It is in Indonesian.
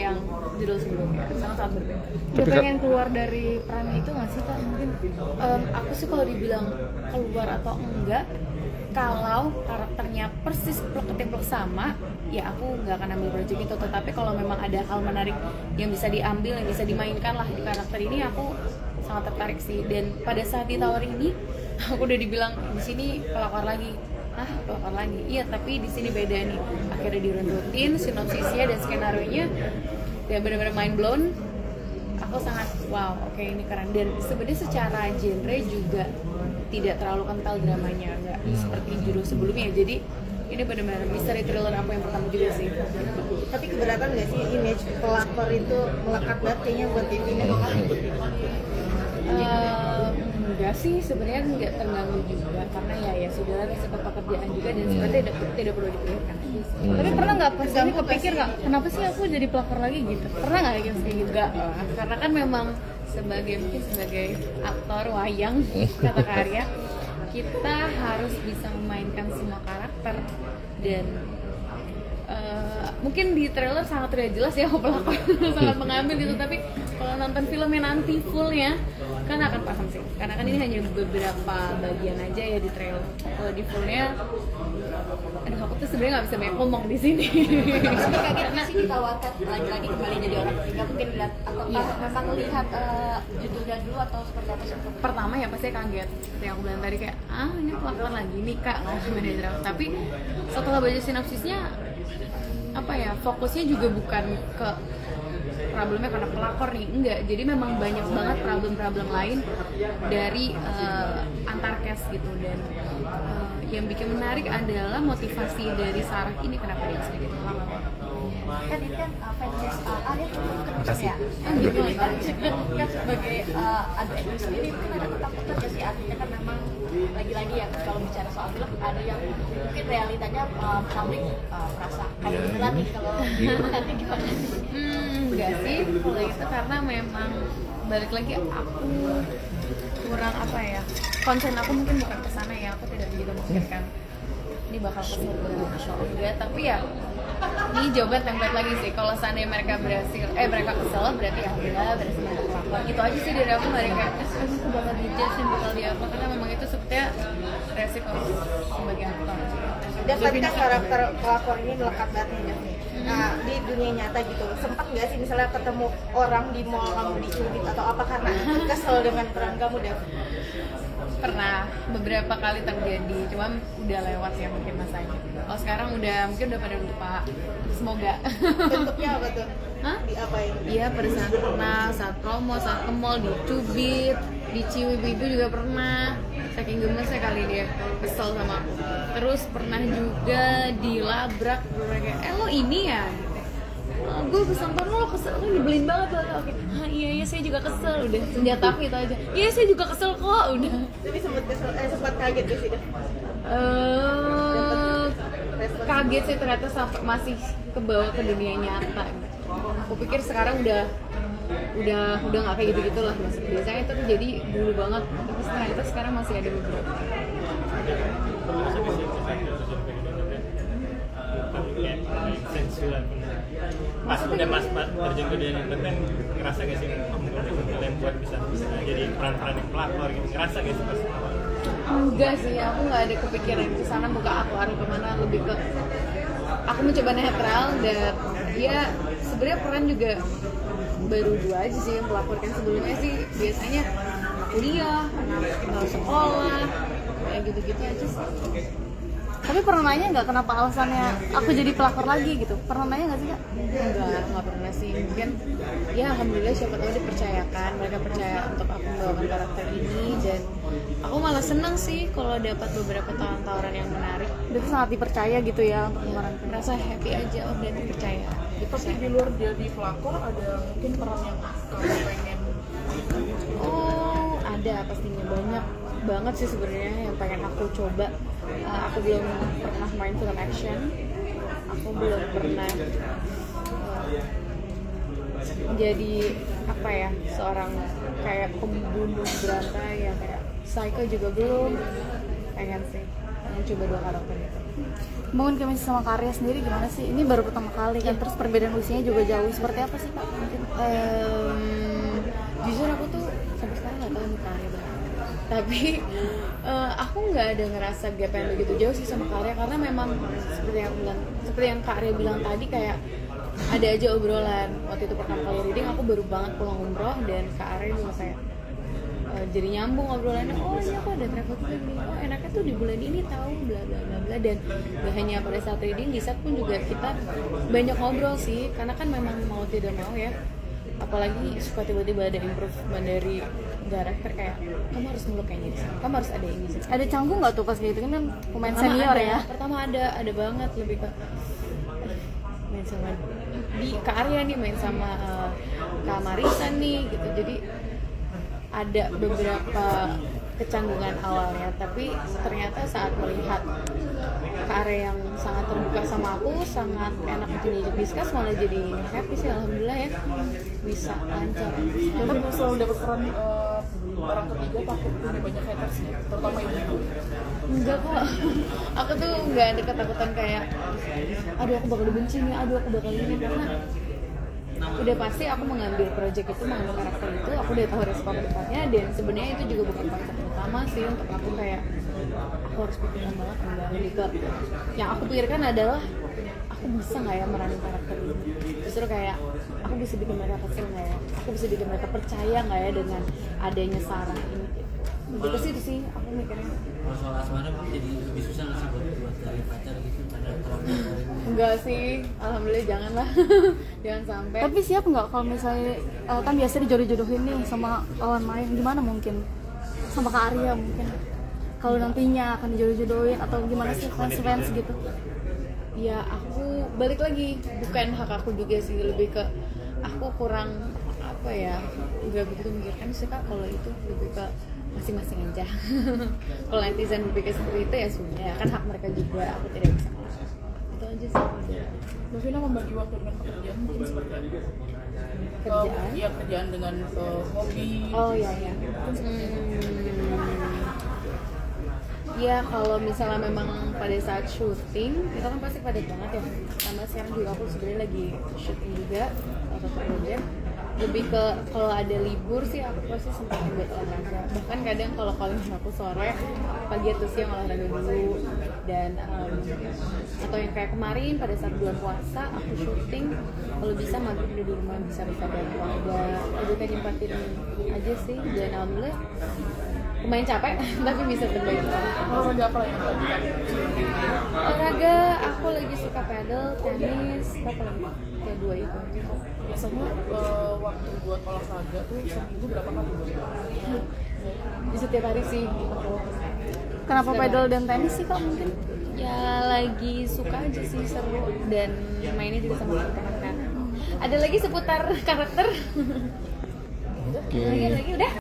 yang judul sebelumnya, sangat-sangat berbeda. Udah pengen keluar dari peran itu nggak sih Kak? Mungkin Aku sih kalau dibilang keluar atau enggak, kalau karakternya persis plek sama, ya aku nggak akan ambil project itu. Tetapi kalau memang ada hal menarik yang bisa diambil, yang bisa dimainkan lah di karakter ini, aku sangat tertarik sih. Dan pada saat ditawari ini, aku udah dibilang di sini pelakor lagi. Pelakor lagi. Iya, tapi di sini beda nih. Akhirnya diruntutin sinopsisnya dan skenario-nya, dan benar-benar mind blown. Aku sangat wow, oke, ini keren. Dan sebenarnya secara genre juga tidak terlalu kental dramanya, nggak seperti judul sebelumnya. Jadi ini benar-benar misteri thriller aku yang pertama juga sih. Tapi keberatan nggak sih image pelakor itu melekat banget kayaknya buat TV ini? Enggak sih, sebenarnya nggak terganggu juga karena ya sudah ada sebuah pekerjaan juga dan sebenarnya tidak perlu dipikirkan. Tapi pernah nggak pas ini kepikir nggak, kenapa sih aku jadi pelakor lagi gitu? Pernah nggak kayak gitu? Enggak, karena kan memang sebagai aktor wayang kata karya, kita harus bisa memainkan semua karakter. Dan mungkin di trailer sangat tidak jelas ya pelakor sangat mengambil gitu, tapi kalau nonton filmnya nanti fullnya kan akan paham sih, karena kan ini hanya beberapa bagian aja ya di trailer. Kalau di fullnya, aduh aku tuh sebenarnya nggak bisa banyak ngomong di sini. Tapi kagetnya sih ditawarkan lagi kembali jadi orang ketiga, mungkin lihat atau memang lihat judulnya dulu atau seperti apa sih? Pertama ya pasti kaget, seperti yang aku bilang tadi, kayak ini pelakor lagi nih kak, beda drama. Tapi setelah baca sinopsisnya, apa ya, fokusnya juga bukan ke problemnya karena pelakor nih, enggak. Jadi memang banyak banget problem-problem lain dari antar cast gitu. Dan yang bikin menarik adalah motivasi dari Sarah ini, kenapa dia bisa gitu. Kan ini kan franchise Alia tuh keren ya. Gitu Kan sebagai adik itu sendiri mungkin ada ketakutan nggak sih? Artinya kan memang lagi-lagi ya kalau bicara soal film ada yang mungkin realitanya publik merasa kayak beneran nih, kalau nanti gimana sih? Enggak sih, kalau itu karena memang balik lagi aku kurang apa ya, konsen aku mungkin bukan kesana ya, aku tidak begitu memikirkan ini bakal kesel atau enggak. Tapi ya ini jawaban template lagi sih, kalau seandainya mereka mereka kesel berarti ya udah berhasil melakor gitu aja sih dari aku. Mereka aku bakal dijudge, bakal di apa, karena memang itu sepertinya resiko sebagai aktor. Dan tadi kan karakter pelakor ini melekat banget nih Dev. Nah di dunia nyata gitu, sempat nggak sih misalnya ketemu orang di mall kamu dicubit atau apa karena kesel dengan peran kamu Dev? Pernah, beberapa kali terjadi, cuma udah lewat ya mungkin masanya. Kalau sekarang mungkin udah pada lupa, semoga. Bentuknya apa tuh? Hah? Diapain? Iya, pada saat kenal, saat promo, saat ke mall, dicubit, dicium ibu juga pernah. Saking gemesnya kali dia, kesel sama aku. Terus pernah juga dilabrak, kayak, lo ini ya? Gue pesan lo kesel, lo nyebelin banget lo. Oke, iya saya juga kesel, udah senjata aku itu aja. Iya saya juga kesel kok, udah. Jadi sempat kaget gak sih Dev? Kaget sih ternyata sampai masih kebawa ke dunia nyata. Aku pikir sekarang udah nggak kayak gitu lah. Biasanya itu terjadi dulu banget, tapi ternyata sekarang masih ada beberapa. Pas udah terjun ke dunia entertain, ngerasa gak sih kalian buat bisa jadi peran-peran yang pelakor gitu, ngerasa gak sih pas? Enggak sih, aku nggak ada kepikiran ke sana buka aktor kemana, lebih ke aku mencoba netral. Dan ya sebenarnya peran juga baru 2 aja sih yang pelaporkan. Sebelumnya sih biasanya kuliah, sekolah, kayak gitu-gitu aja sih. Tapi pernah nanya nggak kenapa alasannya aku jadi pelakor lagi gitu? Pernah nanya nggak sih Kak? Enggak pernah sih. Mungkin ya alhamdulillah siapa tahu dipercayakan, mereka percaya untuk aku membawakan karakter ini. Dan aku malah seneng sih kalau dapat beberapa tawaran yang menarik. Itu sangat dipercaya gitu ya untuk memerankan. Merasa happy aja, dan dipercaya. Tapi di luar jadi pelakor ada mungkin peran yang kamu pengen? Oh, ada pastinya, banyak banget sih sebenarnya yang pengen aku coba. Aku belum pernah main film action, aku belum pernah jadi apa ya, seorang kayak pembunuh berantai ya, kayak psycho juga belum. Pengen sih, pengen coba 2 karakter itu. bangun chemistry sama karya sendiri gimana sih? Ini baru pertama kali kan, terus perbedaan usianya juga jauh. Seperti apa sih Kak? Mungkin Jujur aku tuh sampai sekarang nggak tahu nih karya berapa. Tapi aku nggak ada ngerasa gap yang begitu jauh sih sama karya, karena memang seperti yang Kak Arya bilang tadi, kayak ada aja obrolan. Waktu itu pertama kali reading aku baru banget pulang umroh, dan Kak Arya juga kayak jadi nyambung obrolannya. Oh ini aku ada travel plan nih, oh enaknya tuh di bulan ini tahu bla bla bla bla. Dan gak hanya pada saat reading, di saat pun juga kita banyak ngobrol sih, karena kan memang mau tidak mau ya, apalagi suka tiba-tiba ada improvement dari director kayak kamu harus meluk kayak gini sih, kamu harus ada ini sih. ada canggung nggak tuh pas kayak gitu kan pemain Pertama senior ada, ya? pertama ada banget, lebih ke main sama di Kak Arya nih, main sama Kak Marisa nih gitu. Jadi ada beberapa kecanggungan awalnya, tapi ternyata saat melihat Kak Arya yang sangat terbuka sama aku, sangat enak untuk diajak discuss, malah jadi happy sih, alhamdulillah ya, bisa lancar. Tapi selalu dapat peran orang ketiga takut punya banyak haters ya, terutama ibu. Enggak kok, aku tuh nggak ada ketakutan kayak aduh aku bakal dibenci nih, aduh aku bakal ini, karena udah pasti aku mengambil project itu, mengambil karakter itu, aku udah tahu respon depannya. Dan sebenarnya itu juga bukan konsep utama sih untuk aku kayak aku harus pikiran banget, enggak. Lebih ke yang aku pikirkan adalah aku bisa nggak ya meranin karakter ini, justru kayak aku bisa bikin mereka kesel nggak ya, aku bisa bikin mereka percaya nggak ya dengan adanya Sarah ini gitu. Lebih ke situ sih aku mikirnya. Kalau soal asmara jadi lebih susah nggak sih buat cari pacar gitu karena terlalu Enggak sih, alhamdulillah janganlah. Jangan sampai. Tapi siap nggak kalau misalnya kan biasa dijodoh-jodohin nih sama lawan main, gimana mungkin sama Kak Arya mungkin kalau nantinya akan dijodoh-jodohin atau gimana sih fans gitu? Ya aku balik lagi, bukan hak aku juga sih, lebih ke aku kurang apa ya, nggak begitu memikirkan sih Kak kalau itu, lebih ke masing-masing aja. Kalau netizen berpikir seperti itu ya sudah, kan hak mereka juga, aku tidak bisa melarang. Itu aja sih. Mbak Vina membagi waktu dengan pekerjaan mungkin seperti apa? Kerjaan? Iya, kerjaan dengan hobi. Oh iya ya. Ya kalau misalnya memang pada saat syuting itu kan pasti padat banget ya. Sama sekarang juga aku sebenarnya lagi syuting juga atau project. Lebih ke kalau ada libur sih aku pasti sempetin buat olahraga. Bahkan kadang kalau aku sore, pagi atau siang olahraga dulu. Dan atau yang kayak kemarin pada saat bulan puasa aku syuting, kalau bisa maghrib di rumah bisa bersama keluarga. Lebih kayak nyempatin aja sih. Dan alhamdulillah lumayan capek tapi bisa berbagi. Olahraga apa lagi? Olahraga aku lagi suka paddle, tenis, apa lagi? Kayak dua itu. Biasanya waktu buat olahraga tuh seminggu berapa kali? Di setiap hari sih aku. Kenapa paddle dan tenis sih Kak mungkin? Ya lagi suka aja sih, seru, dan mainnya juga sama teman-teman. Ada lagi seputar karakter. Oke. Lagi udah.